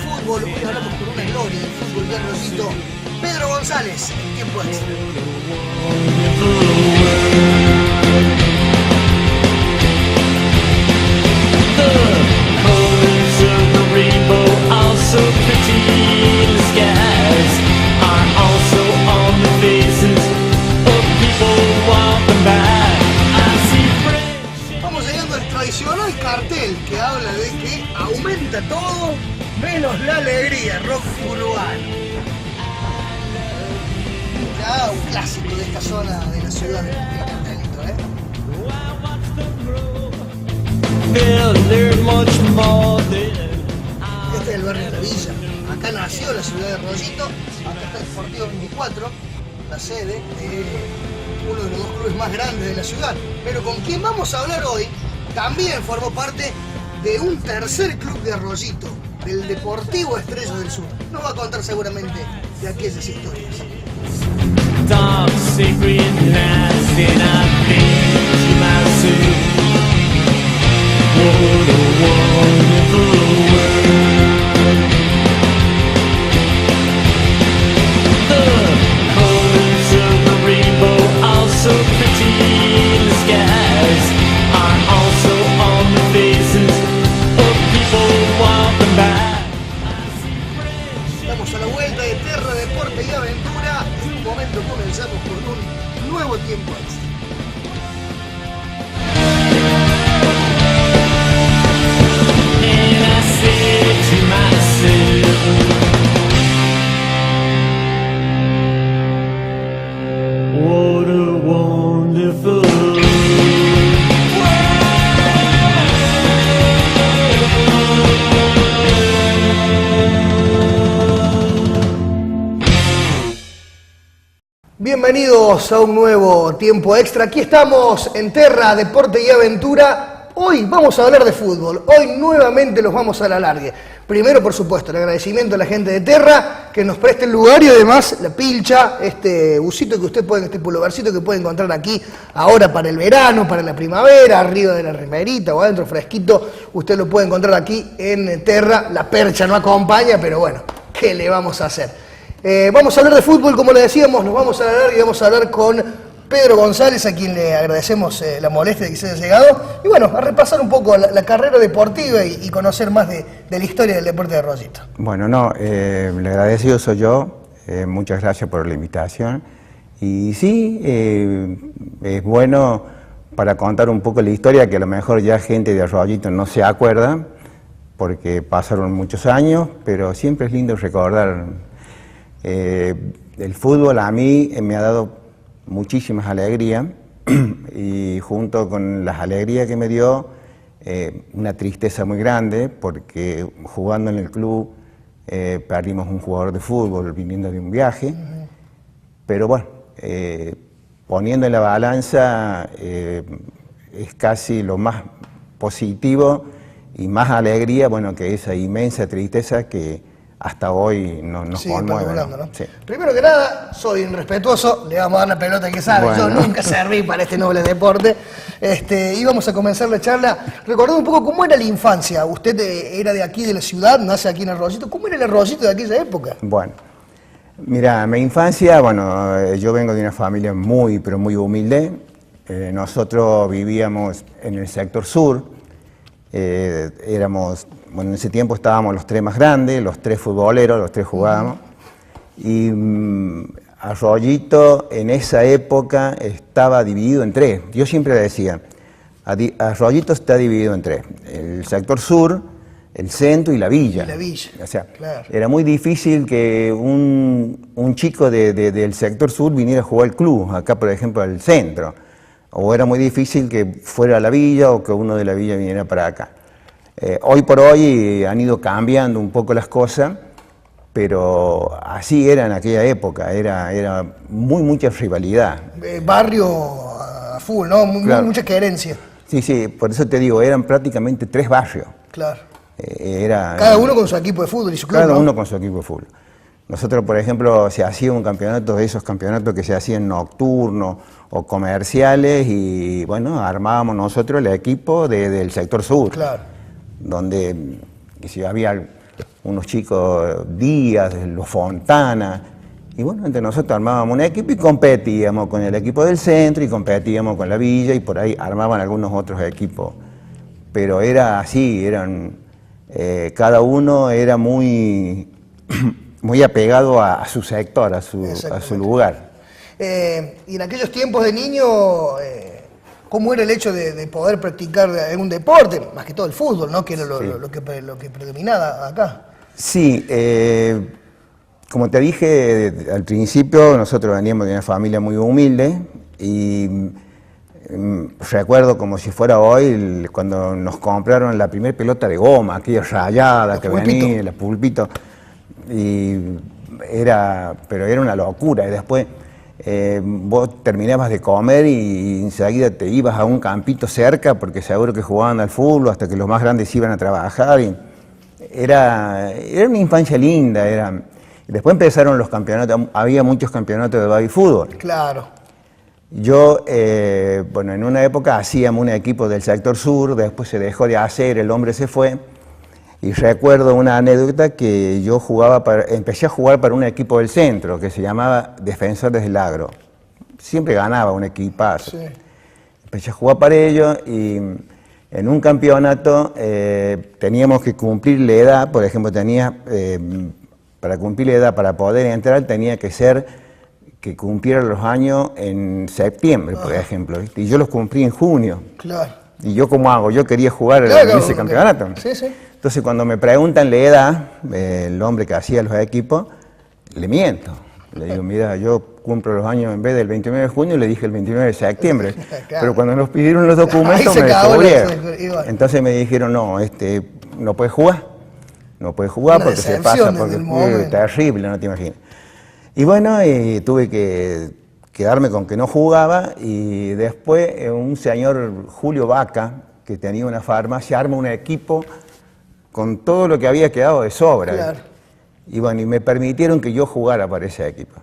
fútbol. Hoy hablamos con una gloria del fútbol de Arroyito, Pedro González, en tiempo extra. Vamos llegando al tradicional cartel que habla de que aumenta todo menos la alegría, rock urbano. Ya un clásico de esta zona de la ciudad de Cartelito, Este es el barrio de la Villa. Acá nació la ciudad de Arroyito, acá está el Deportivo 24, la sede de uno de los dos clubes más grandes de la ciudad. Pero con quien vamos a hablar hoy también formó parte de un tercer club de Arroyito, del Deportivo Estrella del Sur. Nos va a contar seguramente de aquellas historias. Estamos a la vuelta de Terra, Deporte y Aventura. En un momento comenzamos con un nuevo tiempo extra. What a wonderful Bienvenidos a un nuevo tiempo extra. Aquí estamos en Terra, Deporte y Aventura. Hoy vamos a hablar de fútbol. Hoy nuevamente los vamos a la largue. Primero, por supuesto, el agradecimiento a la gente de Terra que nos preste el lugar y además la pilcha, este busito que usted puede, este pulovercito que puede encontrar aquí ahora para el verano, para la primavera, arriba de la remerita o adentro fresquito. Usted lo puede encontrar aquí en Terra. La percha no acompaña, pero bueno, ¿qué le vamos a hacer? Vamos a hablar de fútbol, como le decíamos, nos vamos a hablar y vamos a hablar con Pedro González, a quien le agradecemos la molestia de que se haya llegado, y bueno, a repasar un poco la carrera deportiva y conocer más de la historia del deporte de Arroyito. Bueno, no, el agradecido soy yo, muchas gracias por la invitación, y sí, es bueno para contar un poco la historia, que a lo mejor ya gente de Arroyito no se acuerda, porque pasaron muchos años, pero siempre es lindo recordar. El fútbol a mí me ha dado muchísimas alegrías y junto con las alegrías que me dio, una tristeza muy grande porque jugando en el club perdimos un jugador de fútbol viniendo de un viaje, pero bueno, poniendo en la balanza es casi lo más positivo y más alegría, bueno, que esa inmensa tristeza que hasta hoy nos conmueve, ¿no? Sí. Primero que nada, soy irrespetuoso, le vamos a dar la pelota que sabe, bueno. Yo nunca serví para este noble deporte. Y vamos a comenzar la charla recordando un poco cómo era la infancia. Usted era de aquí, de la ciudad, nace aquí en Arroyito. ¿Cómo era el Arroyito de aquella época? Bueno, mira, mi infancia, bueno, yo vengo de una familia muy, pero muy humilde. Nosotros vivíamos en el sector sur, éramos... Bueno, en ese tiempo estábamos los tres más grandes, los tres futboleros, los tres jugábamos. Y Arroyito en esa época estaba dividido en tres. Yo siempre le decía, Arroyito está dividido en tres. El sector sur, el centro y la villa. Y la villa, o sea, claro. Era muy difícil que un chico del sector sur viniera a jugar al club, acá por ejemplo al centro. O era muy difícil que fuera a la villa o que uno de la villa viniera para acá. Hoy por hoy han ido cambiando un poco las cosas, pero así era en aquella época, era mucha rivalidad. Barrio a full, ¿no? Claro. Mucha querencia. Sí, sí, por eso te digo, eran prácticamente tres barrios. Claro. Cada uno con su equipo de fútbol y su club, Cada ¿no? uno con su equipo de fútbol. Nosotros, por ejemplo, se hacía un campeonato de esos campeonatos que se hacían nocturnos o comerciales y, bueno, armábamos nosotros el equipo del sector sur. Claro. Donde si había unos chicos Díaz, los Fontana, y bueno, entre nosotros armábamos un equipo y competíamos con el equipo del centro y competíamos con la villa y por ahí armaban algunos otros equipos. Pero era así, cada uno era muy, muy apegado a su sector, a su lugar. Y en aquellos tiempos de niño, ¿cómo era el hecho de poder practicar algún deporte? Más que todo el fútbol, ¿no? Que era lo que predominaba acá. Sí, como te dije al principio, nosotros veníamos de una familia muy humilde y recuerdo como si fuera hoy cuando nos compraron la primera pelota de goma, aquella rayada que venía, la pulpito, pero era una locura. Y después vos terminabas de comer y enseguida te ibas a un campito cerca porque seguro que jugaban al fútbol hasta que los más grandes iban a trabajar. Y era una infancia linda. Y después empezaron los campeonatos, había muchos campeonatos de baby fútbol. Claro. Yo, bueno, en una época hacíamos un equipo del sector sur, después se dejó de hacer, el hombre se fue. Y recuerdo una anécdota que yo empecé a jugar para un equipo del centro que se llamaba Defensores del Agro. Siempre ganaba un equipazo. Sí. Empecé a jugar para ellos y en un campeonato teníamos que cumplir la edad, por ejemplo, para cumplir la edad, para poder entrar, tenía que ser que cumpliera los años en septiembre, por ejemplo, ¿viste? Y yo los cumplí en junio. Claro. ¿Y yo cómo hago? Yo quería jugar en ese campeonato. Sí, sí. Entonces, cuando me preguntan la edad, el hombre que hacía los equipos, le miento. Le digo, mira, yo cumplo los años en vez del 29 de junio, le dije el 29 de septiembre. Claro. Pero cuando nos pidieron los documentos, me descubrieron. Entonces me dijeron, no, no puedes jugar. No puedes jugar porque se pasa, porque es terrible, no te imaginas. Y bueno, tuve que quedarme con que no jugaba y después un señor Julio Vaca, que tenía una farmacia, arma un equipo con todo lo que había quedado de sobra. Claro. Y bueno, y me permitieron que yo jugara para ese equipo.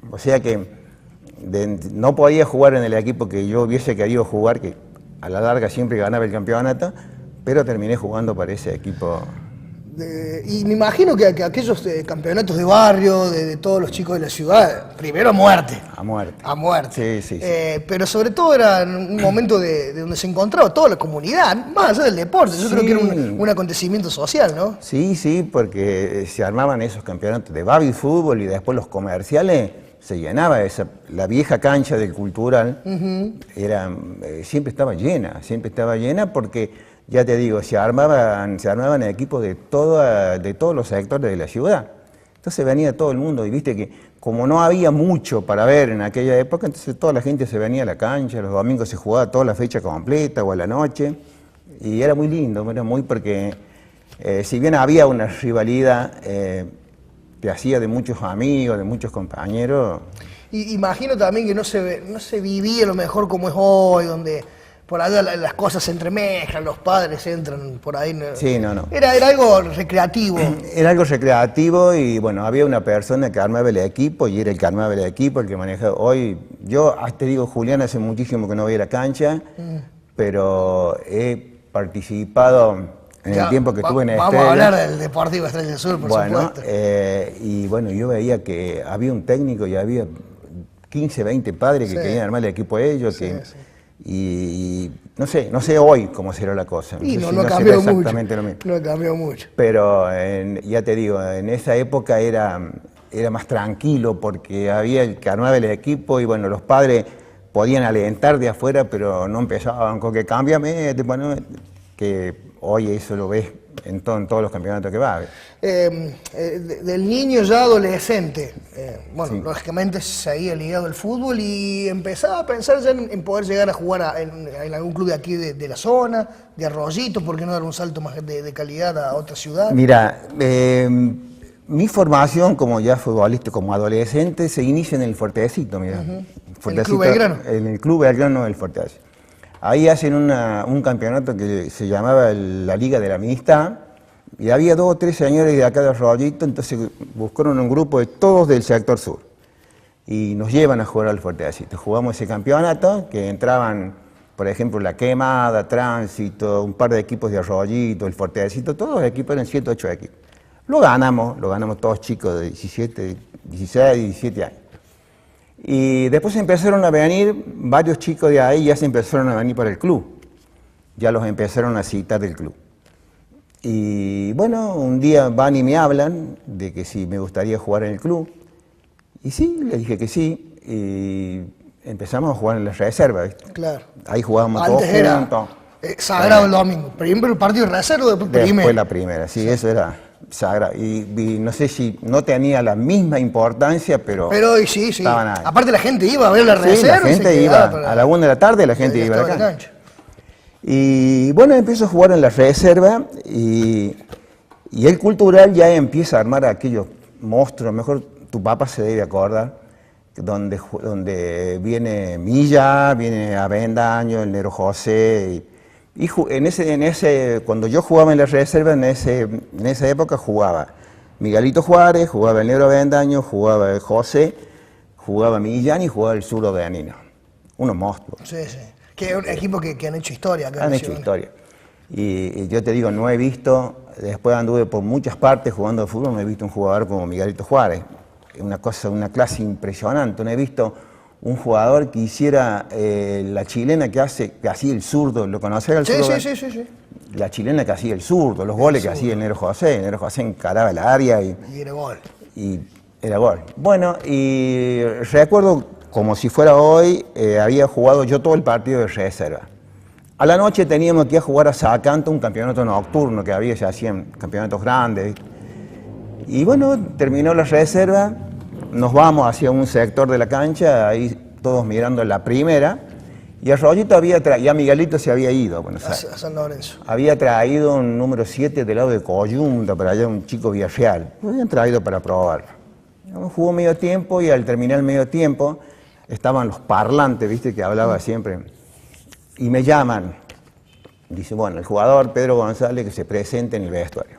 O sea que no podía jugar en el equipo que yo hubiese querido jugar, que a la larga siempre ganaba el campeonato, pero terminé jugando para ese equipo. Y me imagino que aquellos campeonatos de barrio, de todos los chicos de la ciudad, primero a muerte. A muerte. A muerte. Sí. Pero sobre todo era un momento de donde se encontraba toda la comunidad, más allá del deporte. Yo creo que era un acontecimiento social, ¿no? Sí, porque se armaban esos campeonatos de baby fútbol y después los comerciales se llenaba la vieja cancha del Cultural, siempre estaba llena porque... Ya te digo, se armaban equipos de todos los sectores de la ciudad. Entonces venía todo el mundo y viste que como no había mucho para ver en aquella época, entonces toda la gente se venía a la cancha, los domingos se jugaba toda la fecha completa o a la noche. Y era muy lindo, porque si bien había una rivalidad, te hacía de muchos amigos, de muchos compañeros. Y imagino también que no se vivía lo mejor como es hoy, donde... Por allá las cosas se entremezclan, los padres entran por ahí. Sí, no. Era algo recreativo. Era algo recreativo y bueno, había una persona que armaba el equipo y era el que armaba el equipo, el que manejaba. Hoy, yo te digo, Julián, hace muchísimo que no voy a la cancha, pero he participado en el tiempo que estuve en Estrella. Vamos a hablar del Deportivo Estrella del Sur, por supuesto. Y bueno, yo veía que había un técnico y había 15, 20 padres que querían armar el equipo a ellos. Sí. Y no sé hoy cómo será la cosa. No ha cambiado mucho. No ha cambiado mucho. Pero ya te digo, en esa época era más tranquilo porque había el que armaba el equipo y bueno, los padres podían alentar de afuera, pero no empezaban con que cámbiame, bueno, que hoy eso lo ves en todos los campeonatos que va. Del niño ya adolescente, lógicamente seguía ligado al fútbol y empezaba a pensar ya en poder llegar a jugar en algún club de aquí de la zona, de Arroyito, ¿por qué no dar un salto más de calidad a otra ciudad? Mira, mi formación como ya futbolista, como adolescente, se inicia en el Fuertecito, mira. ¿En el Club Belgrano? En el Club Belgrano del Fuertecito. Ahí hacen un campeonato que se llamaba la Liga de la Amistad y había 2 o 3 señores de acá de Arroyito, entonces buscaron un grupo de todos del sector sur y nos llevan a jugar al Fuertecito. Jugamos ese campeonato que entraban, por ejemplo, La Quemada, Tránsito, un par de equipos de Arroyito, el Fuertecito, todos los equipos eran 7 o 8 equipos. Lo ganamos todos chicos de 17, 16, 17 años. Y después empezaron a venir, varios chicos de ahí ya se empezaron a venir para el club. Ya los empezaron a citar del club. Y bueno, un día van y me hablan de que si me gustaría jugar en el club. Y sí, le dije que sí. Y empezamos a jugar en la reserva, ¿viste? Claro. Ahí jugábamos Antes todos era juntos. sagrado el domingo. Primero el partido de reserva, después primero. Después la primera, sí, eso era sagrado. Y no sé si no tenía la misma importancia, pero sí. estaban ahí. Aparte la gente iba a ver la Sí, reserva. la gente iba a la 1 de la tarde, la gente iba a la cancha. Y bueno, empiezo a jugar en la reserva y el cultural ya empieza a armar aquellos monstruos. Mejor tu papá se debe acordar, donde viene Milla, viene Avendaño, el Negro José. Cuando yo jugaba en la reserva, en esa época jugaba Miguelito Juárez, jugaba el Negro Avendaño, jugaba el José, jugaba Millán y jugaba el Zurdo Beanino. Unos monstruos. Sí. Que es un equipo que han hecho historia. Han hecho historia. Y yo te digo, no he visto, después anduve por muchas partes jugando de fútbol, no he visto un jugador como Miguelito Juárez. Una clase impresionante. No he visto un jugador que hiciera la chilena que hacía el zurdo. ¿Lo conocés al zurdo? Sí. La chilena que hacía el zurdo, los goles que hacía el Negro José. El Negro José encaraba el área y era gol. Y era gol. Bueno, y recuerdo como si fuera hoy, había jugado yo todo el partido de reserva. A la noche teníamos que ir a jugar a Sacanto, un campeonato nocturno que había, se hacían campeonatos grandes. Y bueno, terminó la reserva, nos vamos hacia un sector de la cancha, ahí todos mirando la primera, y Arroyito había traído, ya Miguelito se había ido a Buenos Aires. A San Lorenzo. Había traído un número 7 del lado de Coyunta, para allá un chico Villarreal. Lo habían traído para probarlo. Jugó medio tiempo y al terminar el medio tiempo, estaban los parlantes, viste, que hablaba siempre, y me llaman. Dice, bueno, el jugador Pedro González que se presente en el vestuario.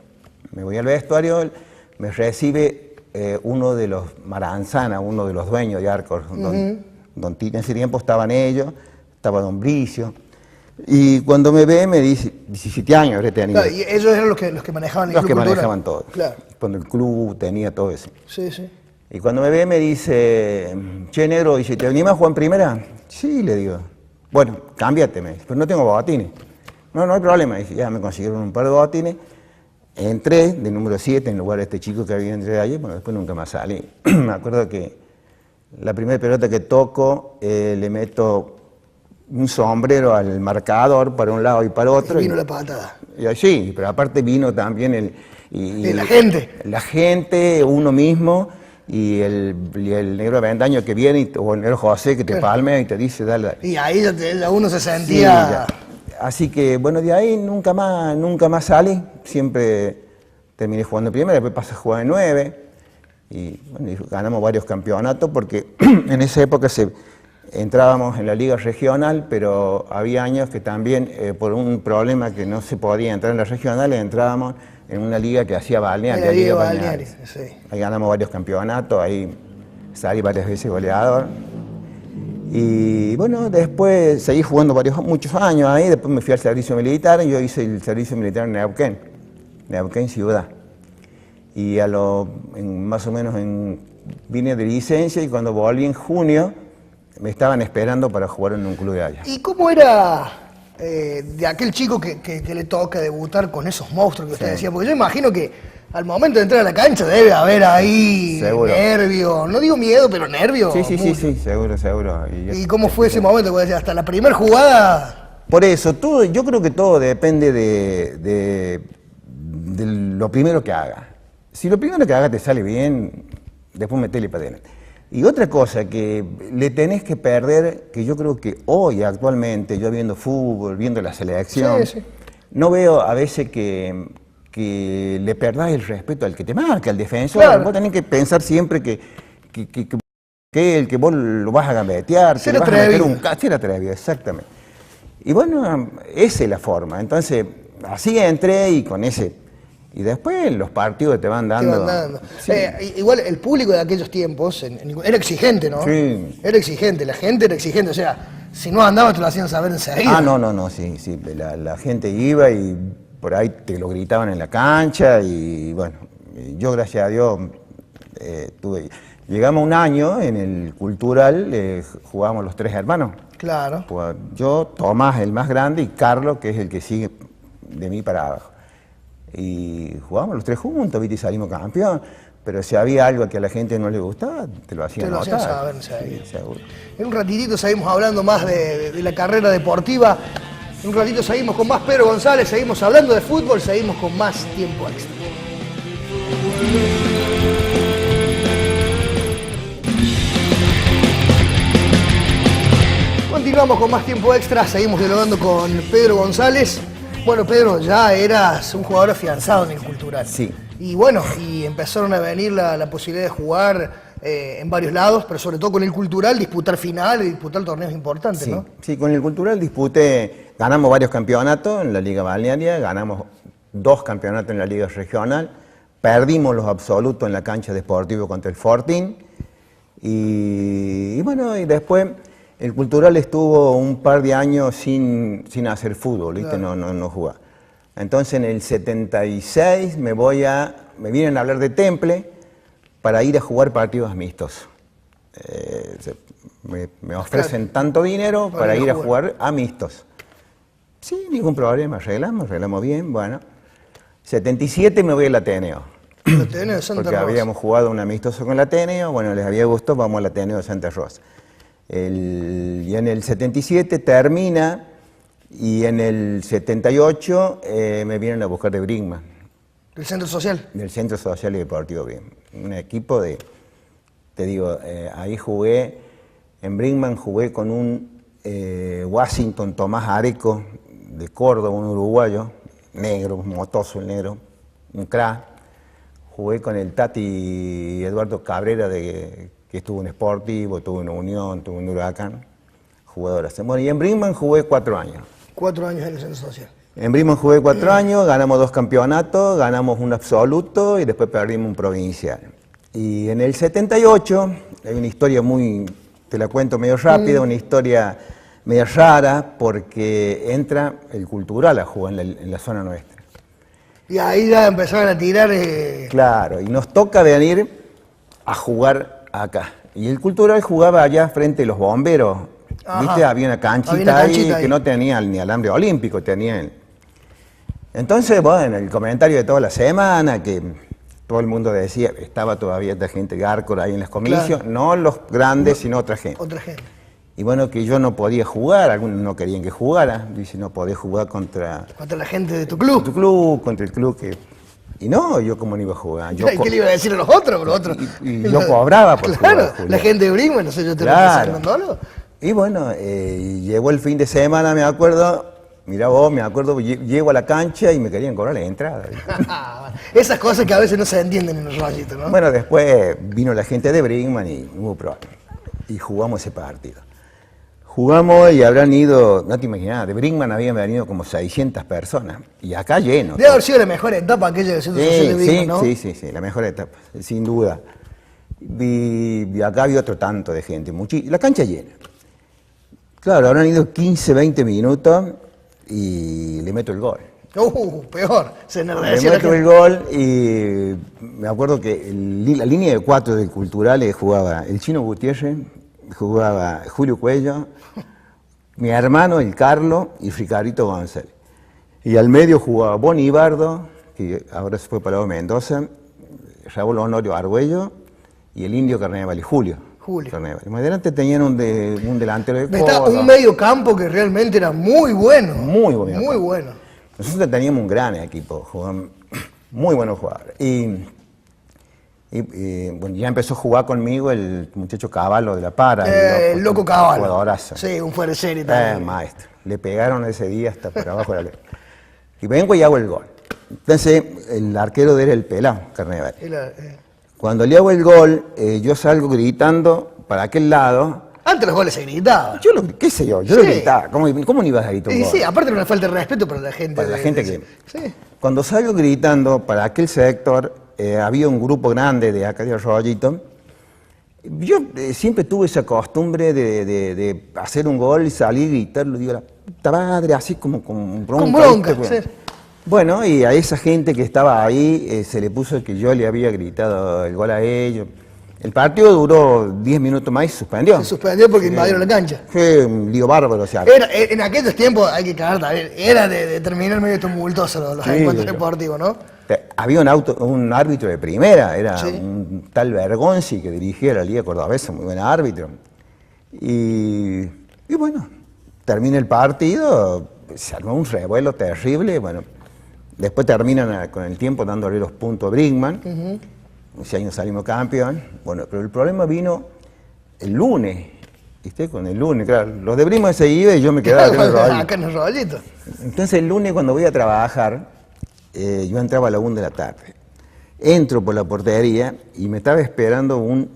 Me voy al vestuario, me recibe uno de los Maranzana, uno de los dueños de Arcos, en ese tiempo estaban ellos, estaba Don Bricio, y cuando me ve me dice, 17 años habré tenido. Claro, y ellos eran los que manejaban el club. Los que manejaban todo. Claro. Cuando el club tenía todo eso. Sí. Y cuando me ve me dice, che, negro, dice, ¿te animas a jugar en primera? Sí, le digo. Bueno, cámbiate, me dice, pero no tengo botines. No hay problema, dice, ya me consiguieron un par de botines. Entré de número 7 en lugar de este chico que había entrado ayer, bueno, después nunca más salí. Me acuerdo que la primera pelota que toco, le meto un sombrero al marcador para un lado y para otro. Y vino la patada. Sí, pero aparte vino también la gente. La gente, uno mismo. Y el Negro Avendaño que viene, o el Negro José que te palmea y te dice, dale. Y ahí ya uno se sentía... Sí, así que, bueno, de ahí nunca más salí. Siempre terminé jugando en primera, después pasé a jugar en 9. Y bueno, ganamos varios campeonatos porque en esa época entrábamos en la liga regional, pero había años que también, por un problema que no se podía entrar en la regional, entrábamos en una liga que hacía Balneario, la Liga Balneario. Sí. Ahí ganamos varios campeonatos, ahí salí varias veces goleador. Y bueno, después seguí jugando muchos años ahí, después me fui al servicio militar, y yo hice el servicio militar en Neuquén ciudad. Y más o menos vine de licencia y cuando volví en junio, me estaban esperando para jugar en un club de allá. ¿Y cómo era de aquel chico que le toca debutar con esos monstruos que usted decía? Porque yo imagino que al momento de entrar a la cancha debe haber ahí nervio, no digo miedo, pero nervio. Sí, seguro. ¿Y cómo fue ese momento? Porque hasta la primera jugada... Por eso, yo creo que todo depende de lo primero que haga. Si lo primero que haga te sale bien, después metele para adelante. Y otra cosa que le tenés que perder, que yo creo que hoy actualmente, yo viendo fútbol, viendo la selección, no veo a veces que le perdás el respeto al que te marca, al defensor. Claro. Vos tenés que pensar siempre que el que vos lo vas a gambetear, que le vas a meter un ser atrevido, exactamente. Y bueno, esa es la forma. Entonces, así entré y con ese... Y después los partidos te van dando. Sí. Igual el público de aquellos tiempos era exigente, ¿no? Sí. Era exigente, la gente era exigente. O sea, si no andabas te lo hacían saber enseguida. No, sí. La gente iba y por ahí te lo gritaban en la cancha y bueno, Yo, gracias a Dios, llegamos un año en el cultural, jugábamos los 3 hermanos. Claro. Yo, Tomás, el más grande, y Carlos, que es el que sigue de mí para abajo. Y jugábamos los 3 juntos, ¿viste? Y salimos campeón. Pero si había algo que a la gente no le gustaba, te lo hacían notar. Saber, sí, seguro. En un ratitito seguimos hablando más de la carrera deportiva. En un ratito seguimos con más Pedro González, seguimos hablando de fútbol, seguimos con más tiempo extra. Continuamos con más tiempo extra, seguimos dialogando con Pedro González. Bueno, Pedro, ya eras un jugador afianzado en el cultural. Sí. Y bueno, y empezaron a venir la posibilidad de jugar en varios lados, pero sobre todo con el cultural, disputar finales, disputar torneos importantes, sí, ¿no? Sí, con el cultural ganamos varios campeonatos en la Liga Balnearia, ganamos 2 campeonatos en la Liga Regional, perdimos los absolutos en la cancha de Sportivo contra el Fortín, y bueno, y después el cultural estuvo un par de años sin hacer fútbol, ¿viste? Claro. No jugaba. Entonces en el 76 me vienen a hablar de Temple para ir a jugar partidos amistosos. Me ofrecen tanto dinero para ir a jugar amistos. Sí, ningún problema, arreglamos bien, bueno. 77 me voy al Ateneo. El Ateneo de Santa Porque Rosa. habíamos jugado un amistoso con el Ateneo, bueno, les había gustado, vamos al Ateneo de Santa Rosa. Y en el 77 termina, y en el 78 me vienen a buscar de Brinkmann. ¿Del Centro Social? Del Centro Social y Deportivo Brinkmann. Un equipo te digo, ahí jugué, en Brinkmann jugué con un Washington Tomás Areco, de Córdoba, un uruguayo, negro, motoso el negro, un crack. Jugué con el Tati Eduardo Cabrera, que estuvo en Sportivo, estuvo en Unión, estuvo en Huracán, jugadoras. Bueno, y en Brinkmann jugué 4 años. 4 años en el Centro Social. En Brinkmann jugué 4 años, ganamos 2 campeonatos, ganamos un absoluto y después perdimos un provincial. Y en el 78, hay una historia te la cuento medio rápida, una historia medio rara, porque entra el cultural a jugar en la zona nuestra. Y ahí ya empezaron a tirar... Claro, y nos toca venir a jugar acá. Y el cultural jugaba allá frente a los bomberos. Ajá. ¿Viste? Había una canchita ahí que no tenía ni alambre olímpico, Entonces, bueno, el comentario de toda la semana, que todo el mundo decía, estaba todavía esta gente Gárcor ahí en las comicios, claro. No los grandes, sino otra gente. Otra gente. Y bueno, que yo no podía jugar, algunos no querían que jugara, dice, no podía jugar contra la gente de tu club. Tu club, contra el club que... Y no, yo como no iba a jugar. ¿Qué le iba a decir a los otros? Y yo cobraba por jugar. Claro, la gente de Brinkmann, no sé, yo te lo estoy algo. Y bueno, llegó el fin de semana, me acuerdo, llego a la cancha y me querían cobrar la entrada. Esas cosas que a veces no se entienden en los rayitos, ¿no? Bueno, después vino la gente de Brinkmann y hubo problema. Y jugamos ese partido. Jugamos y habrán ido, no te imaginas, de Brinkmann habían venido como 600 personas. Y acá lleno. Debe haber sido la mejor etapa aquella del Centro Social de Brinkmann, ¿no? Sí, la mejor etapa, sin duda. Y acá había otro tanto de gente, la cancha llena. Claro, habrán ido 15, 20 minutos y le meto el gol. Peor, se enardecía. Le meto el gol y me acuerdo que la línea de 4 del Cultural jugaba el Chino Gutiérrez, jugaba Julio Cuello, mi hermano, el Carlos, y Ricarito González. Y al medio jugaba Boni Ibardo, que ahora se fue para Mendoza, Raúl Honorio Argüello y el Indio Carneval y Julio. Carneval. Más adelante tenían un delantero de Córdoba. Un medio campo que realmente era muy bueno. Muy bueno. Muy bueno. Nosotros teníamos un gran equipo, muy buenos jugadores. Y bueno, ya empezó a jugar conmigo el muchacho Caballo de La Para. El loco Caballo. Jugadorazo. Sí, un fuera de serie también. Maestro. Le pegaron ese día hasta por abajo de la... Y vengo y hago el gol. Entonces, el arquero de él era el Pelao, Carneval. Cuando le hago el gol, yo salgo gritando para aquel lado. Antes los goles se gritaban. ¿Qué sé yo? Yo lo gritaba. ¿Cómo no ibas a gritar un gol? Sí, aparte era una falta de respeto para la gente. Para la gente que... Sí. Cuando salgo gritando para aquel sector, había un grupo grande de acá de Arroyito. Yo siempre tuve esa costumbre de hacer un gol y salir y gritarlo, digo, la puta madre, así como con bronca. Con bronca, sí. Bueno, y a esa gente que estaba ahí se le puso que yo le había gritado el gol a ellos. El partido duró 10 minutos más y se suspendió. Se suspendió porque invadieron la cancha. Fue un lío bárbaro, o sea. En aquellos tiempos, hay que cagar también, era de terminar medio tumultuosos los encuentros deportivos, ¿no? Había un árbitro de primera, era Sí. un tal Bergonzi que dirigía la Liga Cordobesa, muy buen árbitro. Y bueno, termina el partido, se armó un revuelo terrible, bueno, después terminan con el tiempo dándole los puntos a Brinkmann. Ese año salimos campeón, bueno, pero el problema vino el lunes, ¿viste? Con el lunes, claro, los de Brinkmann se iban y yo me quedaba Acá en el rollito. Entonces el lunes cuando voy a trabajar, yo entraba a la 1 de la tarde, entro por la portería y me estaba esperando un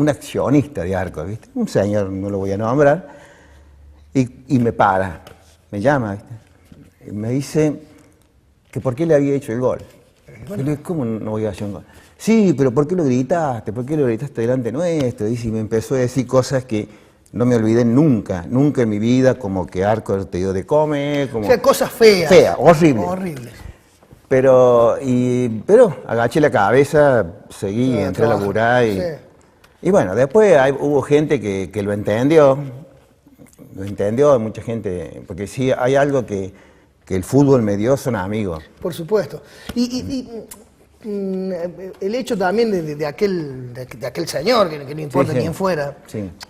accionista de arco, ¿viste? Un señor, no lo voy a nombrar, y me para, me llama, ¿viste? Y me dice que por qué le había hecho el gol. Yo le digo, ¿cómo no voy a hacer un gol? Sí, pero ¿por qué lo gritaste? ¿Por qué lo gritaste delante nuestro? Dice, y me empezó a decir cosas que no me olvidé nunca en mi vida, como que Arco te dio de comer, como... O sea, cosas feas. Feas, horribles. Horribles. Pero agaché la cabeza, seguí, entré a laburar y bueno, después hubo gente que lo entendió, mucha gente, porque sí hay algo que el fútbol me dio, son amigos. Por supuesto. El hecho también de aquel señor, que no importa quién fuera,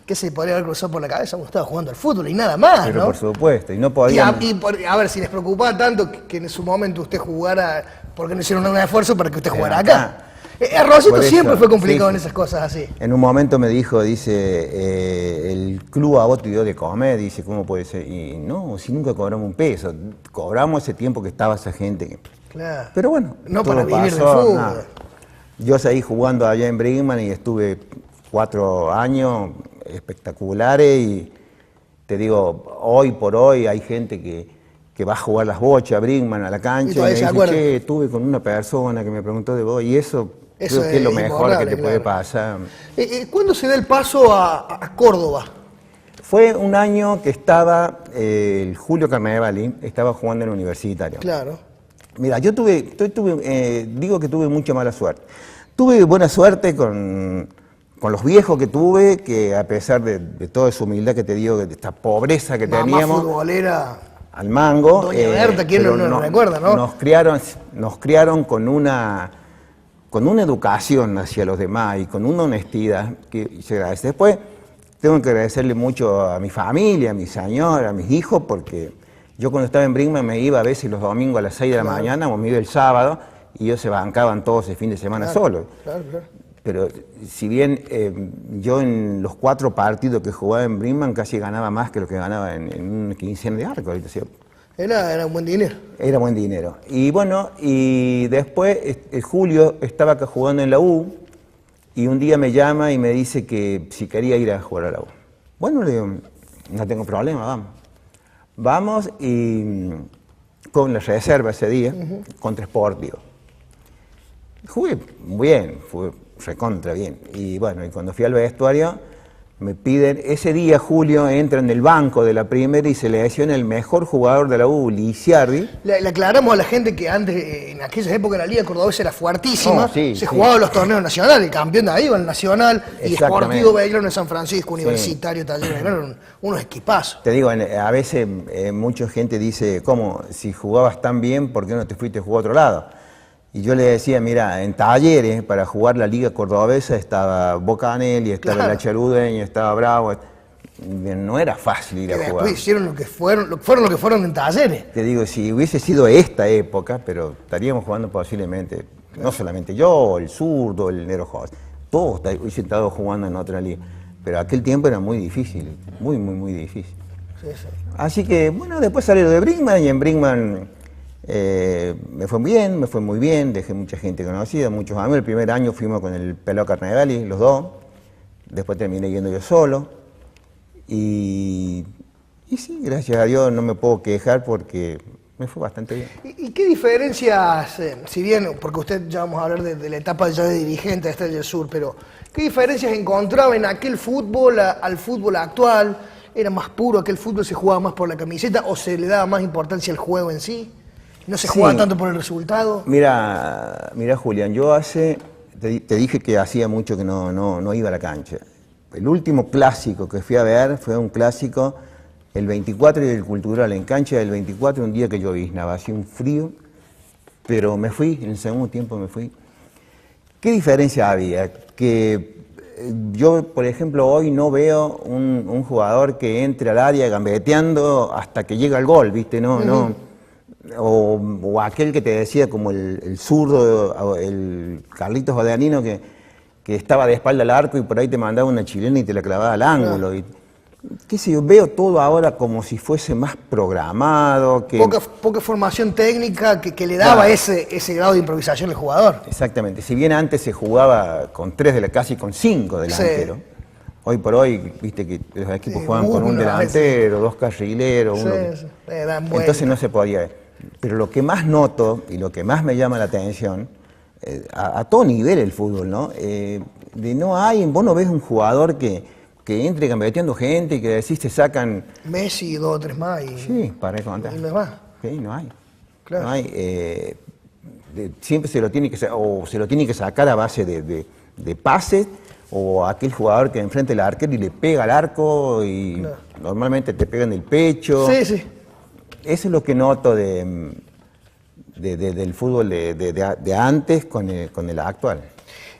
que se podría haber cruzado por la cabeza cuando estaba jugando al fútbol y nada más, pero ¿no? por supuesto, y no podía... A ver, si les preocupaba tanto que en su momento usted jugara, ¿por qué no hicieron un esfuerzo para que usted jugara acá? Rosito siempre fue complicado en esas cosas así. En un momento me dijo, dice, el club a vos te dio de comer, dice, ¿cómo puede ser? Y no, si nunca cobramos un peso, cobramos ese tiempo que estaba esa gente. Claro. Pero bueno, no todo para vivir pasó, de fútbol. Nada. Yo seguí jugando allá en Brinkmann y estuve 4 años espectaculares y te digo, hoy por hoy hay gente que va a jugar las bochas a Brinkmann, a la cancha, y me dice, che, estuve con una persona que me preguntó de vos, y eso creo que es lo mejor que te puede pasar. ¿Cuándo se da el paso a Córdoba? Fue un año que estaba el Julio Carnevali, estaba jugando en el Universitario. Claro. Mira, yo digo que tuve mucha mala suerte. Tuve buena suerte con los viejos que tuve, que a pesar de toda su humildad que te digo, de esta pobreza que teníamos... futbolera... Al mango. Doña Berta, ¿quién no lo recuerda, no? Nos criaron con una educación hacia los demás y con una honestidad que se agradece. Después tengo que agradecerle mucho a mi familia, a mi señora, a mis hijos, porque yo cuando estaba en Brinkmann me iba a veces los domingos a las 6 de la mañana o me iba el sábado y ellos se bancaban todos el fin de semana solos. Claro. Pero si bien yo en los 4 partidos que jugaba en Brinkmann casi ganaba más que lo que ganaba en una quincena de arco, ¿cierto? Era un buen dinero. Era buen dinero. Y bueno, y después Julio estaba acá jugando en la U y un día me llama y me dice que si quería ir a jugar a la U. Bueno, le digo, no tengo problema, vamos. Vamos y con la reserva ese día, contra Sportivo. Jugué bien, fue recontra bien. Y bueno, y cuando fui al vestuario, me piden, ese día Julio entra en el banco de la primera y se le lesiona el mejor jugador de la U, Lisiardi. Le aclaramos a la gente que antes, en aquellas épocas, la Liga Cordobesa era fuertísima, se jugaban los torneos nacionales, el campeón de ahí iba al Nacional, y Sportivo Belgrano de San Francisco, Universitario, Talleres, eran unos equipazos. Te digo, a veces mucha gente dice, ¿cómo? Si jugabas tan bien, ¿por qué no te fuiste a jugar a otro lado? Y yo le decía, mira, en Talleres, para jugar la Liga Cordobesa, estaba Bocanelli, estaba La Chaludeña, estaba Bravo. No era fácil ir a jugar. Después hicieron lo que fueron en Talleres. Te digo, si hubiese sido esta época, pero estaríamos jugando posiblemente, no solamente yo, el zurdo, el Nero Jos, todos hubiesen estado jugando en otra liga. Pero aquel tiempo era muy difícil, muy difícil. Sí. Así que, bueno, después salí de Brinkmann y en Brinkmann... me fue muy bien, dejé mucha gente conocida, muchos amigos. El primer año fuimos con el Pelao Carnevali, los dos. Después terminé yendo yo solo. Y sí, gracias a Dios no me puedo quejar porque me fue bastante bien. ¿Y qué diferencias, si bien, porque usted ya vamos a hablar de la etapa ya de dirigente de Estrella del Sur, pero qué diferencias encontraba en aquel fútbol al fútbol actual? ¿Era más puro aquel fútbol, se jugaba más por la camiseta o se le daba más importancia al juego en sí? ¿No se Sí. jugaba tanto por el resultado? Mira, Julián, te dije que hacía mucho que no iba a la cancha. El último clásico que fui a ver fue un clásico, el 24 y el Cultural, en cancha del 24, un día que lloviznaba, hacía un frío, pero me fui, en el segundo tiempo me fui. ¿Qué diferencia había? Que yo, por ejemplo, hoy no veo un jugador que entre al área gambeteando hasta que llega el gol, ¿viste? O aquel que te decía como el zurdo, el Carlitos Odeanino, que estaba de espalda al arco y por ahí te mandaba una chilena y te la clavaba al ángulo. Y, qué sé yo, veo todo ahora como si fuese más programado. Poca formación técnica que le daba Claro. ese grado de improvisación al jugador. Exactamente. Si bien antes se jugaba con casi con 5 delanteros, hoy por hoy, viste que los equipos juegan con un uno, delantero, 2 carrileros, uno. Sí. Eran buenos. Entonces no se podía. Pero lo que más noto y lo que más me llama la atención, a todo nivel el fútbol, ¿no? Vos no ves un jugador que entre gambeteando gente y que decís te sacan. Messi, 2 o 3 más. Sí, para contar. Y no es más. Sí, no hay. Claro. No hay. Siempre se lo tiene que sacar a base de pases, o aquel jugador que enfrenta el arquero y le pega al arco y normalmente te pega en el pecho. Sí. Eso es lo que noto del fútbol de antes con el actual.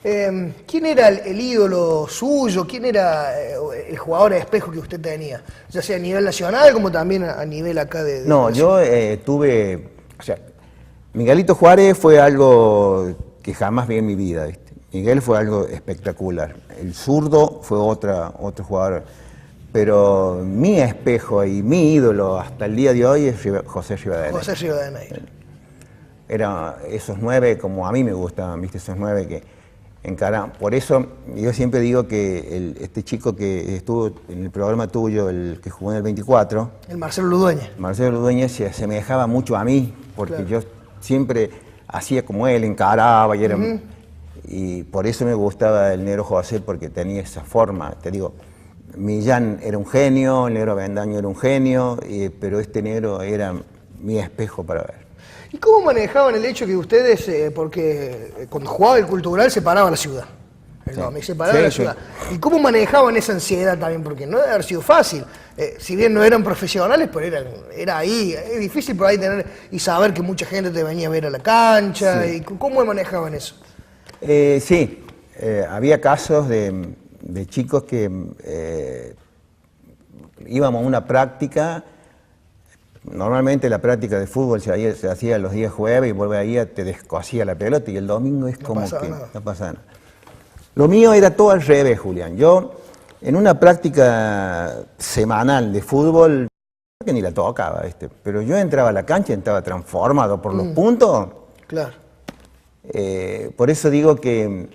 ¿Quién era el ídolo suyo? ¿Quién era el jugador de espejo que usted tenía? Ya sea a nivel nacional como también a nivel acá de No, yo tuve... O sea, Miguelito Juárez fue algo que jamás vi en mi vida, ¿viste? Miguel fue algo espectacular. El zurdo fue otro jugador. Pero mi espejo y mi ídolo hasta el día de hoy es José Rivadeneira. José Rivadeneira. Era esos 9 como a mí me gustaban, ¿viste? Esos 9 que encaran. Por eso yo siempre digo que este chico que estuvo en el programa tuyo, el que jugó en el 24, El Marcelo Ludueña. Marcelo Ludueña, se asemejaba mucho a mí, porque Claro. yo siempre hacía como él, encaraba y era... Y por eso me gustaba el negro José, porque tenía esa forma. Te digo, Millán era un genio, el negro Avendaño era un genio, pero este negro era mi espejo para ver. ¿Y cómo manejaban el hecho que ustedes, porque cuando jugaba el Cultural se paraba la ciudad? Se paraba la ciudad. ¿Y cómo manejaban esa ansiedad también? Porque no debe haber sido fácil. Si bien no eran profesionales, pero era ahí. Es difícil por ahí tener y saber que mucha gente te venía a ver a la cancha. Sí. ¿Y cómo manejaban eso? Sí, había casos de chicos que íbamos a una práctica. Normalmente la práctica de fútbol se hacía los días jueves y vuelve ahí, te descosía la pelota y el domingo es como que no pasaba nada. Lo mío era todo al revés, Julián. Yo, en una práctica semanal de fútbol, que ni la tocaba, pero yo entraba a la cancha y estaba transformado por los puntos. Claro. Por eso digo que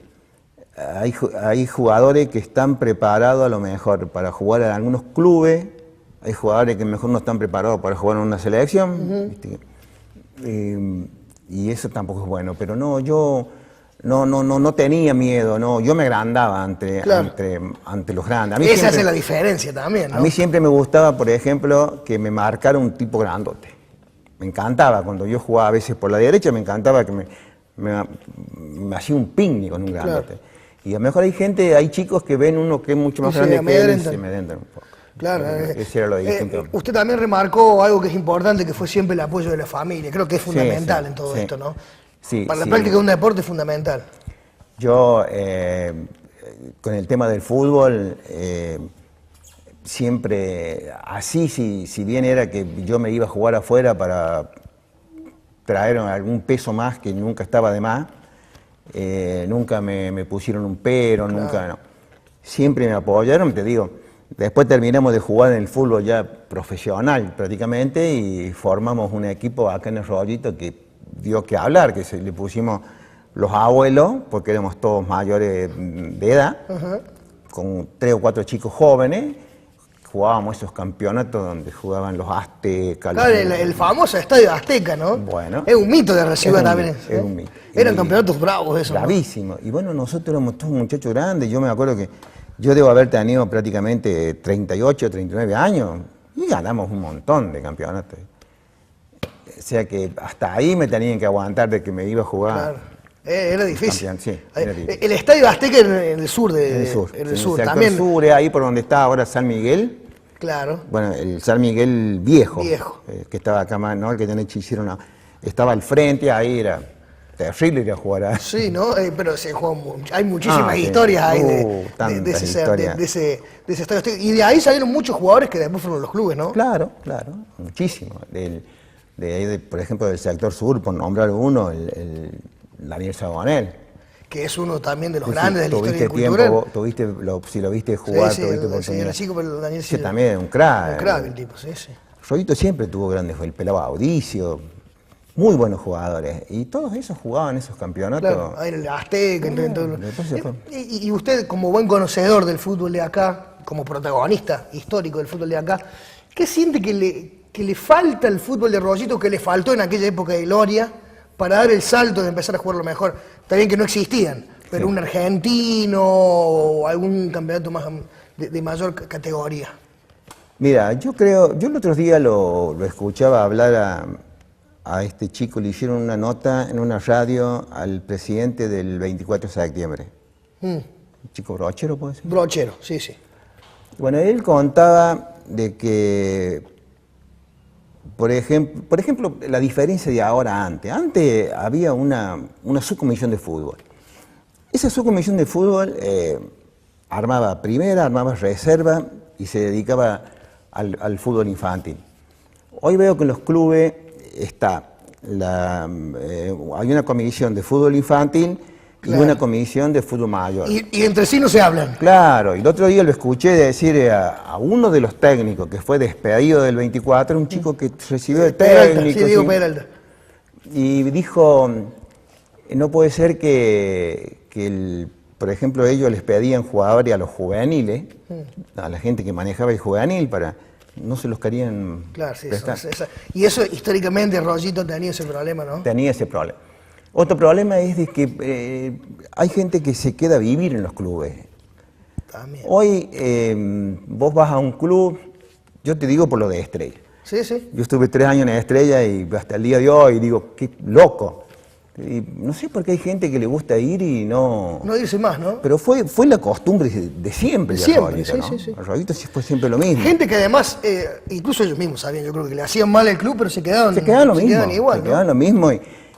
hay jugadores que están preparados a lo mejor para jugar en algunos clubes. Hay jugadores que mejor no están preparados para jugar en una selección, ¿viste? Y eso tampoco es bueno. Pero no, yo no tenía miedo, no, yo me agrandaba ante los grandes. Esa es la diferencia también, ¿no? A mí siempre me gustaba, por ejemplo, que me marcara un tipo grandote. Me encantaba, cuando yo jugaba a veces por la derecha, me encantaba que me hacía un picnic con un grandote. Claro. Y a lo mejor hay chicos que ven uno que es mucho más grande que él y se amedrentan un poco. Claro, ese era lo distinto. Usted también remarcó algo que es importante, que fue siempre el apoyo de la familia. Creo que es fundamental en todo esto, ¿no? Sí, para la práctica de un deporte es fundamental. Yo, con el tema del fútbol, siempre así, si bien era que yo me iba a jugar afuera para traer algún peso más que nunca estaba de más, nunca me pusieron un pero, nunca, no. Siempre me apoyaron, te digo. Después terminamos de jugar en el fútbol ya profesional prácticamente y formamos un equipo acá en el Rollito que dio que hablar, que le pusimos los abuelos, porque éramos todos mayores de edad, con 3 o 4 chicos jóvenes. Jugábamos esos campeonatos donde jugaban los aztecas. Claro, el famoso estadio Azteca, ¿no? Bueno. Es un mito de recibir también. Es un mito. Eran campeonatos bravos esos. Bravísimos. ¿No? Y bueno, nosotros éramos todos muchachos grandes. Yo me acuerdo que yo debo haber tenido prácticamente 38, 39 años y ganamos un montón de campeonatos. sea que hasta ahí me tenían que aguantar de que me iba a jugar. Claro. Era difícil. Campeón, sí, era difícil. El Estadio Azteca en el sur En el sur. En En el el sur sector también. sur, ahí por donde está ahora San Miguel. Claro. Bueno, el San Miguel viejo. Viejo. Que estaba acá más, ¿no? El que tiene hicieron estaba al frente, ahí era terrible ir a jugar ahí. Sí, ¿no? Pero se jugó hay muchísimas sí. historias ahí Tantas historias. de ese Estadio Azteca. Y de ahí salieron muchos jugadores que después fueron los clubes, ¿no? Claro, muchísimo. De ahí, por ejemplo, del sector sur, por nombrar uno, el Daniel Sagonel. Que es uno también de los Sí, grandes de la historia tuviste cultural. tiempo, si lo viste jugar, Sí, tuviste el oportunidad. señor chico, pero Daniel Ese también es un crack. Un crack el tipo, sí. Rollito siempre tuvo grandes, el Pelado Audicio, muy buenos jugadores. Y todos esos jugaban esos campeonatos. Claro, ahí en el Azteca, en todo. después se fue. Y usted, como buen conocedor del fútbol de acá, como protagonista histórico del fútbol de acá, ¿qué siente que le falta al fútbol de Rollito, que le faltó en aquella época de gloria, para dar el salto de empezar a jugarlo mejor? Está bien que no existían, pero Sí. un argentino o algún campeonato más de mayor categoría. Mira, yo el otro día lo escuchaba hablar a este chico, le hicieron una nota en una radio al presidente del 24 de septiembre. Un chico brochero, ¿puede ser? Brochero, sí. Bueno, él contaba de que, por ejemplo, la diferencia de ahora a antes. Antes había una subcomisión de fútbol. Esa subcomisión de fútbol armaba primera, armaba reserva y se dedicaba al fútbol infantil. Hoy veo que en los clubes hay una comisión de fútbol infantil Claro. y una comisión de fútbol mayor. Y entre sí no se hablan. Claro, y el otro día lo escuché decir a uno de los técnicos que fue despedido del 24, un chico que recibió de Peralta, técnico. sí, Diego sí, Peralta. y dijo, no puede ser por ejemplo, ellos les pedían jugadores a los juveniles, a la gente que manejaba el juvenil, no se los querían Claro, sí. prestar. Y eso históricamente Rollito tenía ese problema, ¿no? Tenía ese problema. Otro problema es de que hay gente que se queda a vivir en los clubes. También. Hoy vos vas a un club, yo te digo por lo de Estrella. Sí. Yo estuve 3 años en Estrella y hasta el día de hoy digo, qué loco. Y no sé por qué hay gente que le gusta ir y no... No irse más, ¿no? Pero fue la costumbre de siempre. Siempre, Rollito, ¿no? sí. El Rollito sí fue siempre lo mismo. Gente que además, incluso ellos mismos sabían, yo creo que le hacían mal al club, pero se quedaban lo mismo. igual, Se quedaban lo mismo.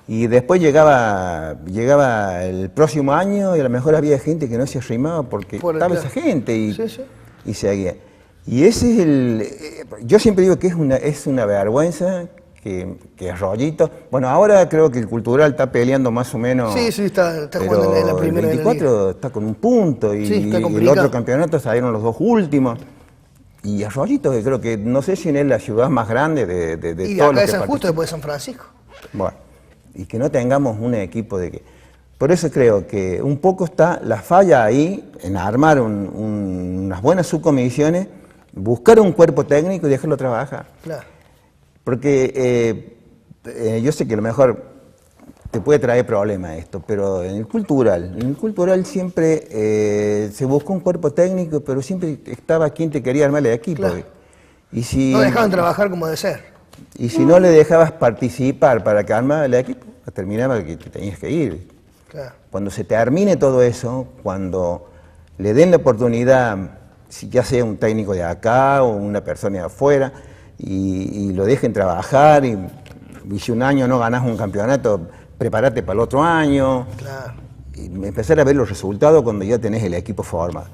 Y después llegaba el próximo año y a lo mejor había gente que no se arrimaba porque estaba claro. esa gente Sí. y seguía. Y ese es yo siempre digo que es una vergüenza que Rollito. Bueno, ahora creo que el Cultural está peleando más o menos. Sí, está pero jugando en la primera el de la 24 liga. está con un punto y, Sí, está y el complicado. otro campeonato salieron los 2 últimos. Y a Rollito, que creo que no sé si es la ciudad más grande de Y de todos acá los de que San Justo, participan. después de San Francisco. Bueno, y que no tengamos un equipo de que... Por eso creo que un poco está la falla ahí en armar unas buenas subcomisiones, buscar un cuerpo técnico y dejarlo trabajar. Claro. Porque yo sé que a lo mejor te puede traer problemas esto, pero en el cultural siempre se buscó un cuerpo técnico, pero siempre estaba quien te quería armar el equipo. Claro. Y si, No dejaban trabajar como de ser. y si no le dejabas participar para que armara el equipo, terminaba que te tenías que ir. Claro. Cuando se termine todo eso, cuando le den la oportunidad, si ya sea un técnico de acá o una persona de afuera, y lo dejen trabajar, y si un año no ganás un campeonato, prepárate para el otro año, Claro. y empezar a ver los resultados cuando ya tenés el equipo formado.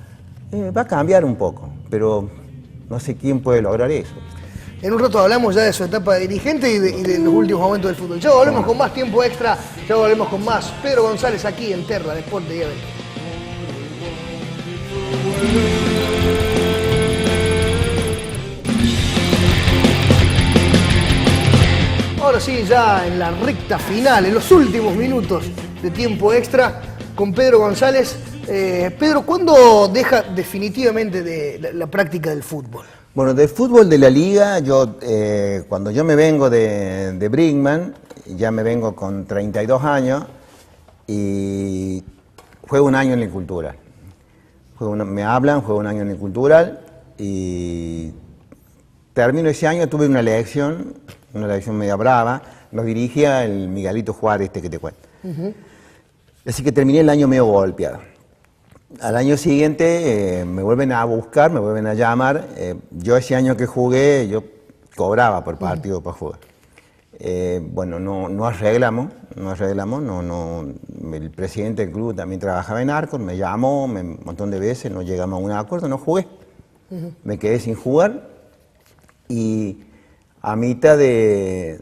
Va a cambiar un poco, pero no sé quién puede lograr eso. En un rato hablamos ya de su etapa de dirigente y de los últimos momentos del fútbol. Ya volvemos con más tiempo extra, ya volvemos con más Pedro González aquí en Terra, Deporte y Aventura. Ahora sí, ya en la recta final, en los últimos minutos de tiempo extra, con Pedro González. Pedro, ¿cuándo deja definitivamente de la práctica del fútbol? Bueno, del fútbol de la liga, cuando yo me vengo de Brinkman, ya me vengo con 32 años y juego un año en el Cultural. Me hablan, juego un año en el Cultural y termino ese año, tuve una elección una elección media brava, nos dirigía el Miguelito Juárez, este que te cuento. Así que terminé el año medio golpeado. Al año siguiente me vuelven a buscar, me vuelven a llamar. Yo ese año que jugué, yo cobraba por partido para jugar. Bueno, no arreglamos, el presidente del club también trabajaba en Arcos, me llamó un montón de veces, no llegamos a un acuerdo, no jugué. Me quedé sin jugar y a mitad de...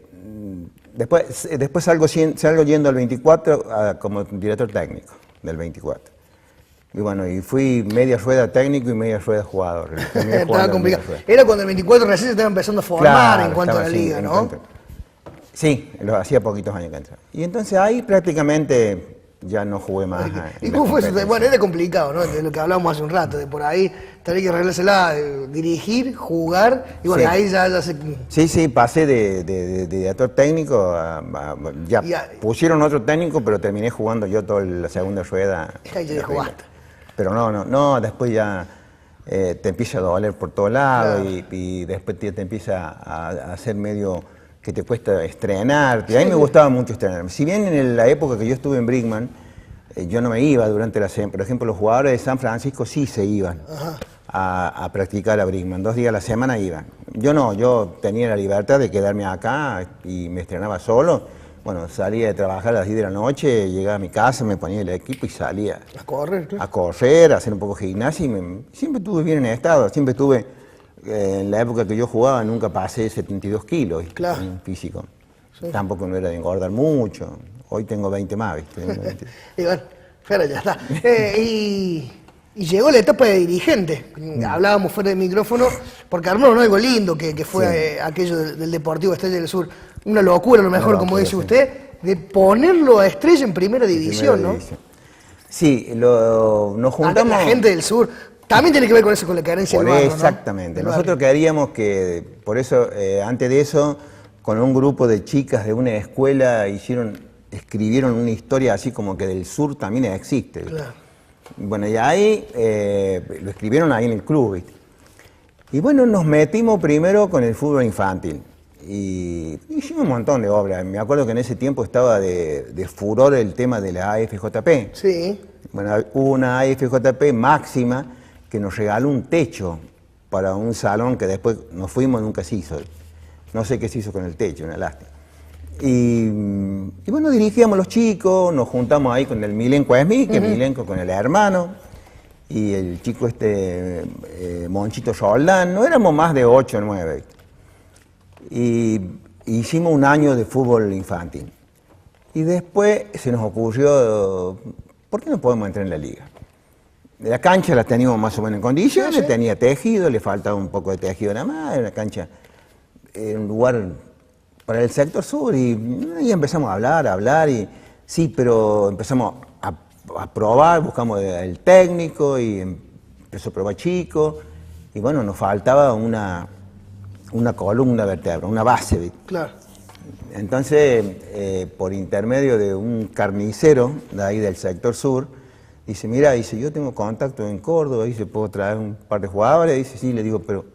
Después salgo yendo al 24 como director técnico del 24. Y bueno, y fui media rueda técnico y media rueda jugador. Estaba complicado. Era cuando el 24 recién se estaba empezando a formar en cuanto a la liga, ¿no? Sí, lo hacía poquitos años que entraba. Y entonces ahí prácticamente ya no jugué más. ¿Y cómo fue eso? Bueno, era complicado, ¿no? De lo que hablábamos hace un rato, de por ahí tener que arreglársela, dirigir, jugar, y bueno, sí. Ahí ya se... Sí, pasé de director técnico ya pusieron otro técnico, pero terminé jugando yo toda la segunda rueda. Ahí ya jugaste. Pero no, después ya te empieza a doler por todos lados, claro. y después te empieza a hacer medio que te cuesta estrenarte. A mí me gustaba mucho estrenarme. Si bien en la época que yo estuve en Brinkman, yo no me iba durante la semana. Por ejemplo, los jugadores de San Francisco sí se iban a practicar a Brinkman. 2 días a la semana iban. Yo no, yo tenía la libertad de quedarme acá y me estrenaba solo. Bueno, salía de trabajar a las 10 de la noche, llegaba a mi casa, me ponía el equipo y salía. A correr, claro. A correr, a hacer un poco de gimnasia y siempre estuve bien en estado, siempre estuve, en la época que yo jugaba nunca pasé 72 kilos claro. En físico. Sí. Tampoco no era de engordar mucho, hoy tengo 20 más, ¿viste? Y bueno, pero ya está. Y llegó la etapa de dirigente. Hablábamos fuera del micrófono, porque armaron algo lindo que fue aquello del Deportivo Estrella del Sur. Una locura, a lo mejor, como dice usted, de ponerlo a Estrella en primera división, ¿no? Sí, nos juntamos... La gente del sur también tiene que ver con eso, con la carencia del barrio, ¿no? Exactamente. Nosotros queríamos que, por eso, antes de eso, con un grupo de chicas de una escuela escribieron una historia así como que del sur también existe. Claro. Bueno, y ahí lo escribieron ahí en el club, ¿viste? Y bueno, nos metimos primero con el fútbol infantil. Y hicimos un montón de obras. Me acuerdo que en ese tiempo estaba de furor el tema de la AFJP. Sí. Bueno, hubo una AFJP máxima que nos regaló un techo para un salón que después nos fuimos y nunca se hizo. No sé qué se hizo con el techo, una lástima. Y bueno, dirigíamos los chicos, nos juntamos ahí con el Milenco Esmí, que es Milenco con el hermano, y el chico Monchito Roldán, no éramos más de 8 o 9. Y hicimos un año de fútbol infantil. Y después se nos ocurrió, ¿por qué no podemos entrar en la liga? La cancha la teníamos más o menos en condiciones, sí. Tenía tejido, le faltaba un poco de tejido nada más, era una cancha, un lugar para el sector sur, y empezamos a hablar, y sí, pero empezamos a probar, buscamos el técnico, y empezó a probar chicos, y bueno, nos faltaba una columna vertebral, una base, ¿viste? Claro. Entonces, por intermedio de un carnicero de ahí del sector sur, dice, mira, yo tengo contacto en Córdoba, dice, ¿puedo traer un par de jugadores? Dice, sí, le digo, pero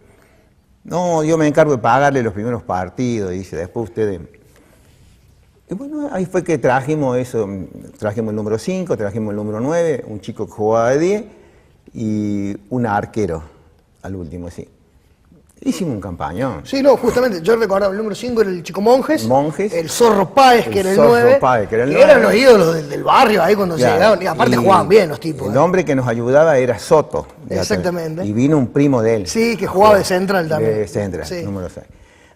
no, yo me encargo de pagarle los primeros partidos, dice, después ustedes... Y bueno, ahí fue que trajimos eso, trajimos el número 5, trajimos el número 9, un chico que jugaba de 10 y un arquero al último, sí. Hicimos un campañón. Sí, no, justamente, yo recordaba, el número 5 era el chico Monjes, el Zorro Páez, que era el 9, que eran los ídolos del barrio ahí cuando llegaban, y aparte jugaban bien los tipos. El hombre que nos ayudaba era Soto. Exactamente. Y vino un primo de él. Sí, que jugaba de central también. De central, sí. Número 6.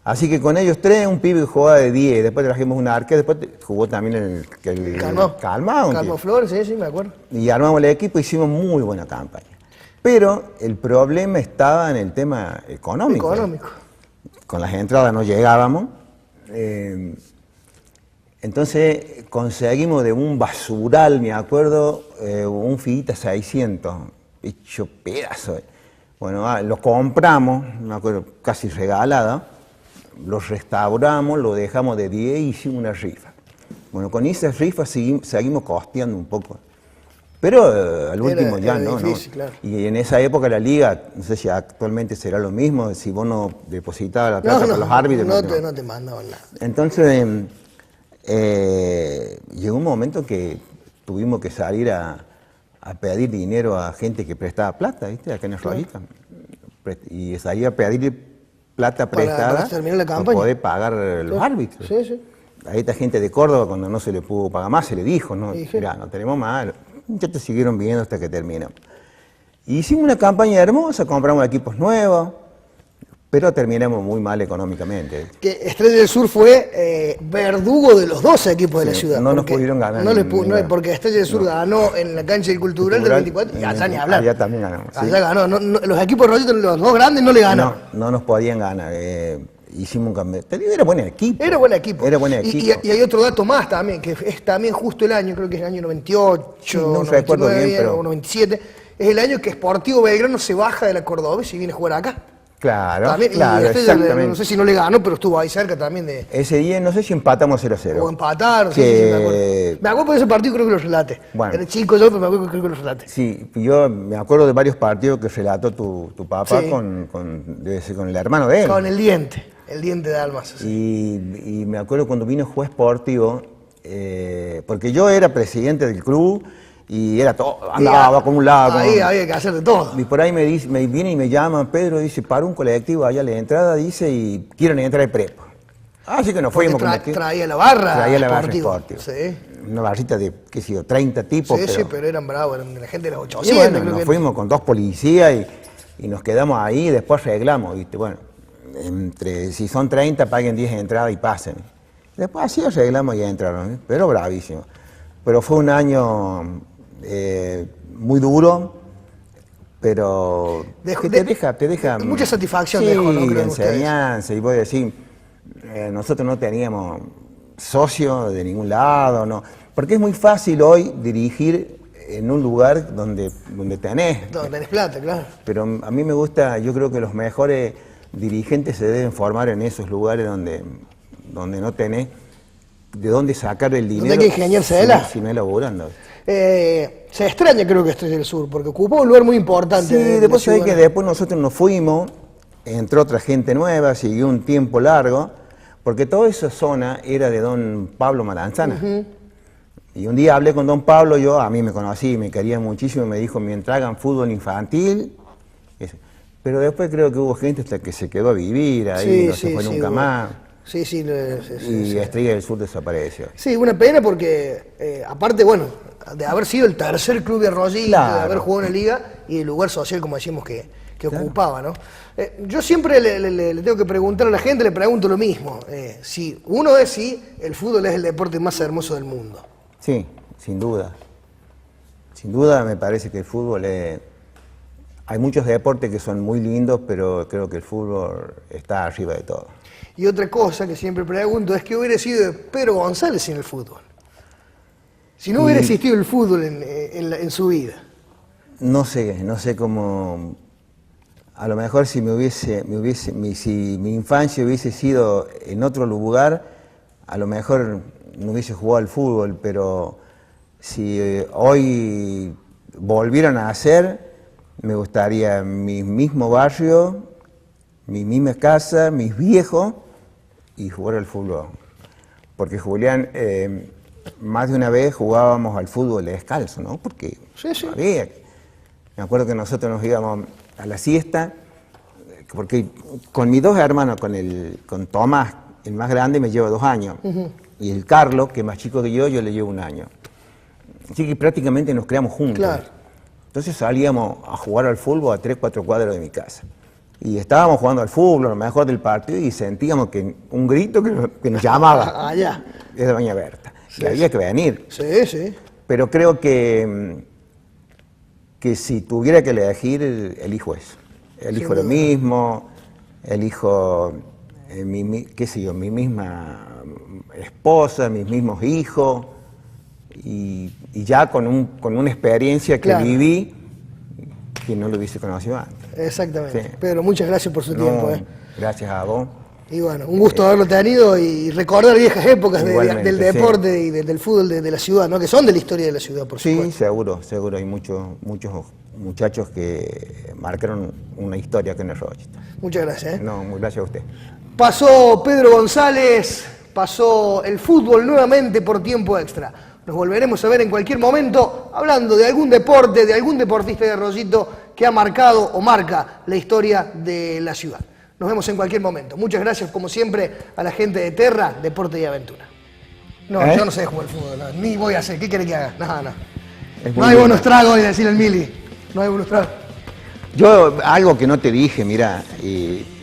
Así que con ellos 3, un pibe que jugaba de 10, después trajimos un arquero, después jugó también el Calmao Flores, sí, me acuerdo. Y armamos el equipo, hicimos muy buena campaña. Pero el problema estaba en el tema económico. Con las entradas no llegábamos. Entonces conseguimos de un basural, me acuerdo, un Fillita 600, hecho pedazo. Bueno, lo compramos, me acuerdo, casi regalado, lo restauramos, lo dejamos de 10 y hicimos una rifa. Bueno, con esa rifa seguimos costeando un poco Pero al último ya era no, difícil, ¿no? claro. Y en esa época la liga, no sé si actualmente será lo mismo, si vos no depositabas la plata con los árbitros. No te mandaban nada. Entonces, llegó un momento que tuvimos que salir a pedir dinero a gente que prestaba plata, ¿viste? Acá en el Rollita. Y salía a pedir plata prestada para poder pagar los árbitros. Sí, sí. A esta gente de Córdoba, cuando no se le pudo pagar más, se le dijo, ¿no? Mirá, no tenemos más. Ya te siguieron viendo hasta que terminó. Hicimos una campaña hermosa, compramos equipos nuevos, pero terminamos muy mal económicamente. Que Estrella del Sur fue verdugo de los dos equipos de la ciudad. No nos pudieron ganar. Porque Estrella del Sur ganó en la cancha del Cultural del 24 y allá ni hablar. Allá también ganamos. Allá ganó. Los equipos rollitos, los dos grandes, no le ganaron. No nos podían ganar. Hicimos un cambio. Te digo, era buen equipo. Era buen equipo. Era buen equipo. Y hay otro dato más también, que es también justo el año, creo que es el año 98, sí, no recuerdo bien, pero 97. Es el año que Sportivo Belgrano se baja de la Cordobés y viene a jugar acá. Claro, también, claro, exactamente. No sé si no le ganó, pero estuvo ahí cerca también de... Ese día, no sé si empatamos 0-0. O empataron, que... sí, me acuerdo. Me acuerdo por ese partido, creo que lo relaté. Bueno. Era chico yo, pero me acuerdo que creo que lo relaté. Sí, yo me acuerdo de varios partidos que relató tu papá sí. con el hermano de él. Con el diente de Almas. Sí. Y me acuerdo cuando vino juez Sportivo, porque yo era presidente del club, y era todo, andaba con un lado. Ahí había que hacer de todo. Y por ahí me viene y me llama Pedro, dice, para un colectivo allá a la entrada, dice, y quieren entrar de prepo. Así que nos fuimos. Traía la barra. Traía la barra Sportivo. Sí. Una barrita de, qué sé yo, 30 tipos. Sí, pero eran bravos, eran de la gente de los 800. Y bueno, nos fuimos con 2 policías y nos quedamos ahí y después arreglamos, ¿viste? Bueno, si son 30, paguen 10 entradas y pasen. Después así arreglamos y entraron, ¿eh? Pero bravísimo. Pero fue un año... muy duro, pero te deja mucha satisfacción, sí, dejó, ¿no? Creo enseñanza, y voy a decir, nosotros no teníamos socios de ningún lado, no, porque es muy fácil hoy dirigir en un lugar donde tenés plata, claro. Pero a mí me gusta, yo creo que los mejores dirigentes se deben formar en esos lugares donde no tenés de dónde sacar el dinero. Donde hay que ingeniársela. Si no elaborando. Se extraña, creo que Estrella del Sur, porque ocupó un lugar muy importante. Sí, después sabés que después nosotros nos fuimos, entró otra gente nueva, siguió un tiempo largo, porque toda esa zona era de don Pablo Maranzana. Y un día hablé con don Pablo, a mí me conocí, me quería muchísimo, y me dijo, mientras hagan fútbol infantil. Eso. Pero después creo que hubo gente hasta que se quedó a vivir ahí, no se fue nunca más. Sí. Y Estrella del Sur desapareció. Sí, una pena porque, aparte, bueno, de haber sido el tercer club de Rollito, claro, de haber jugado en la liga y el lugar social, como decimos, que claro, ocupaba, ¿no? Yo siempre le tengo que preguntar a la gente, le pregunto lo mismo. Si el fútbol es el deporte más hermoso del mundo. Sí, sin duda. Sin duda me parece que el fútbol es... Hay muchos deportes que son muy lindos, pero creo que el fútbol está arriba de todo. Y otra cosa que siempre pregunto es qué hubiera sido de Pedro González sin el fútbol. Si no hubiera existido el fútbol en su vida. No sé cómo... A lo mejor si si mi infancia hubiese sido en otro lugar, a lo mejor no hubiese jugado al fútbol, pero si hoy volvieran a hacer, me gustaría mi mismo barrio, mi misma casa, mis viejos, y jugar al fútbol. Porque Julián, más de una vez jugábamos al fútbol descalzo, ¿no? Porque había. Me acuerdo que nosotros nos íbamos a la siesta, porque con mis 2 hermanos, con Tomás, el más grande, me lleva 2 años, y el Carlos, que es más chico que yo le llevo 1 año. Así que prácticamente nos criamos juntos. Claro. Entonces salíamos a jugar al fútbol a 3-4 cuadras de mi casa. Y estábamos jugando al fútbol, a lo mejor del partido, y sentíamos que un grito que nos llamaba. Allá. Es de doña Berta. Sí, y había que venir. Sí. Pero creo que si tuviera que elegir, elijo eso. Elijo lo mismo, elijo, qué sé yo, mi misma esposa, mis mismos hijos, y ya con una experiencia que viví, que no lo hubiese conocido antes. Exactamente. Sí. Pedro, muchas gracias por su tiempo. Gracias a vos. Y bueno, un gusto haberlo tenido y recordar viejas épocas del deporte, sí, y del fútbol de la ciudad, ¿no? Que son de la historia de la ciudad, por supuesto. Sí, seguro. Hay muchos muchachos que marcaron una historia que no es Rochita. Muchas gracias. No, muy gracias a usted. Pasó Pedro González, pasó el fútbol nuevamente por tiempo extra. Nos volveremos a ver en cualquier momento hablando de algún deporte, de algún deportista de Arroyito que ha marcado o marca la historia de la ciudad. Nos vemos en cualquier momento. Muchas gracias, como siempre, a la gente de Terra, Deporte y Aventura. No, yo no sé jugar al fútbol, no, ni voy a hacer. ¿Qué quiere que haga? No. No hay buenos tragos, voy a decir el Mili. No hay buenos tragos. Yo, algo que no te dije, mira,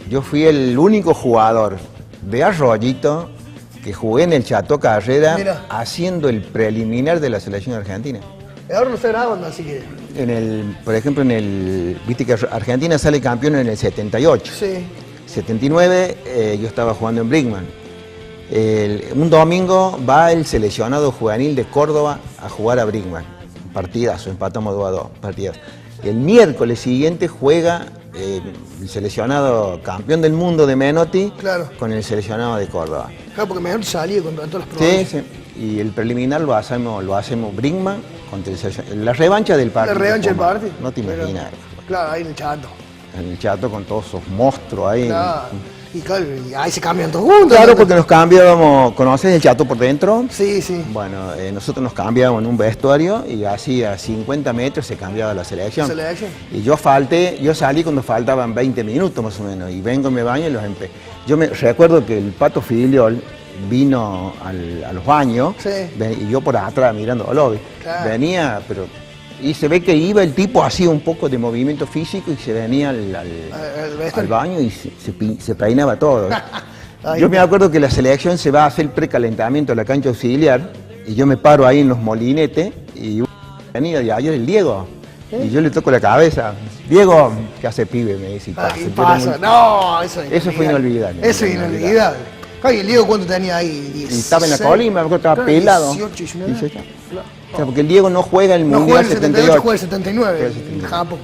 yo fui el único jugador de Arroyito que jugué en el Chato Carrera haciendo el preliminar de la selección argentina. Ahora lo está grabando, así que... Por ejemplo, viste que Argentina sale campeón en el 78. Sí. 79 yo estaba jugando en Brinkman. Un domingo va el seleccionado juvenil de Córdoba a jugar a Brinkman. Partidazo, empatamos 2-2, partidazo. El miércoles siguiente juega el seleccionado campeón del mundo de Menotti con el seleccionado de Córdoba. Claro, porque Menotti salía contra todas las provincias. Sí. Y el preliminar lo hacemos Brinkman contra la revancha del partido. La revancha del partido. No te imaginas. Claro, ahí en el Chato. En el Chato con todos esos monstruos ahí. Claro. Y claro, ahí se cambian todos juntos. Claro, porque nos cambiábamos, ¿conoces el Chato por dentro? Sí, sí. Bueno, nosotros nos cambiábamos en un vestuario y así a 50 metros se cambiaba la selección. Y yo salí cuando faltaban 20 minutos más o menos, y vengo, me baño y los empecé. Yo me recuerdo que el Pato Filiol vino a los baños, y yo por atrás mirándolo, venía, pero... Y se ve que iba el tipo, hacía un poco de movimiento físico y se venía al baño y se peinaba todo. Yo me acuerdo que la selección se va a hacer el precalentamiento a la cancha auxiliar y yo me paro ahí en los molinetes y venía de ayer el Diego. Y yo le toco la cabeza. Diego, ¿qué hace, pibe? Me dice, ¿qué pasa? No, eso fue inolvidable. Eso es inolvidable. Ay, el Diego, ¿cuánto tenía ahí? 16, estaba en la Colima, estaba pelado. 18, 19. Claro, porque el Diego no juega el Mundial 78. Juega el 79, en Japón.